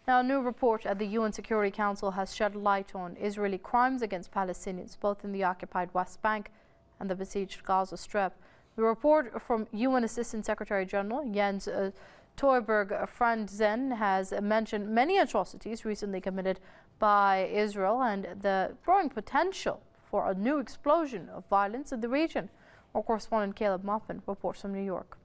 Now, a new report at the UN Security Council has shed light on Israeli crimes against Palestinians, both in the occupied West Bank and the besieged Gaza Strip. The report from UN Assistant Secretary General Jens Toyberg Frandzen has mentioned many atrocities recently committed by Israel and the growing potential for a new explosion of violence in the region. Our correspondent Caleb Bauman reports from New York.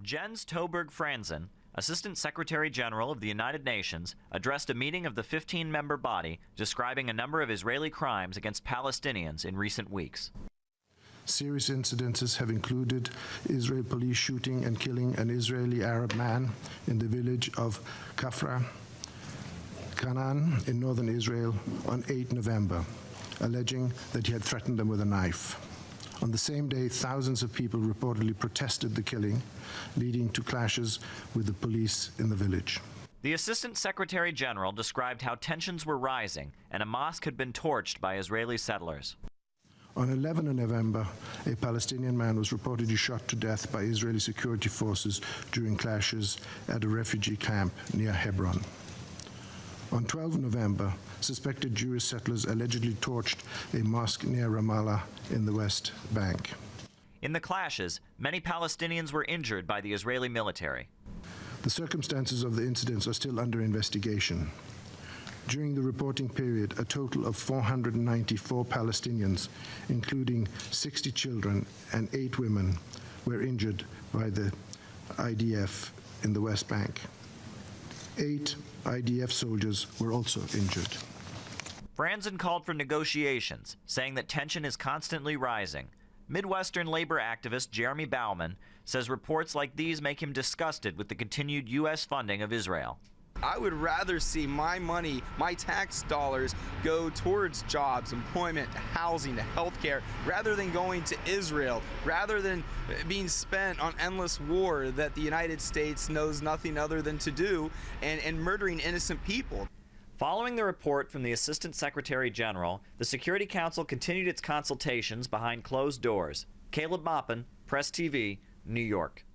Jens Toyberg Frandzen, Assistant Secretary General of the United Nations, addressed a meeting of the 15-member body describing a number of Israeli crimes against Palestinians in recent weeks. Serious incidences have included Israel police shooting and killing an Israeli Arab man in the village of Kafra, Canaan in northern Israel on 8 November, alleging that he had threatened them with a knife. On the same day, thousands of people reportedly protested the killing, leading to clashes with the police in the village. The Assistant Secretary General described how tensions were rising and a mosque had been torched by Israeli settlers. On 11 November, a Palestinian man was reportedly shot to death by Israeli security forces during clashes at a refugee camp near Hebron. On 12 November, suspected Jewish settlers allegedly torched a mosque near Ramallah in the West Bank. In the clashes, many Palestinians were injured by the Israeli military. The circumstances of the incidents are still under investigation. During the reporting period, a total of 494 Palestinians, including 60 children and 8 women, were injured by the IDF in the West Bank. 8 IDF soldiers were also injured. Frandzen called for negotiations, saying that tension is constantly rising. Midwestern labor activist Jeremy Bauman says reports like these make him disgusted with the continued U.S. funding of Israel. I would rather see my money, my tax dollars, go towards jobs, employment, housing, to healthcare, rather than going to Israel, rather than being spent on endless war that the United States knows nothing other than to do, and murdering innocent people. Following the report from the Assistant Secretary General, the Security Council continued its consultations behind closed doors. Caleb Bauman, PressTV, New York.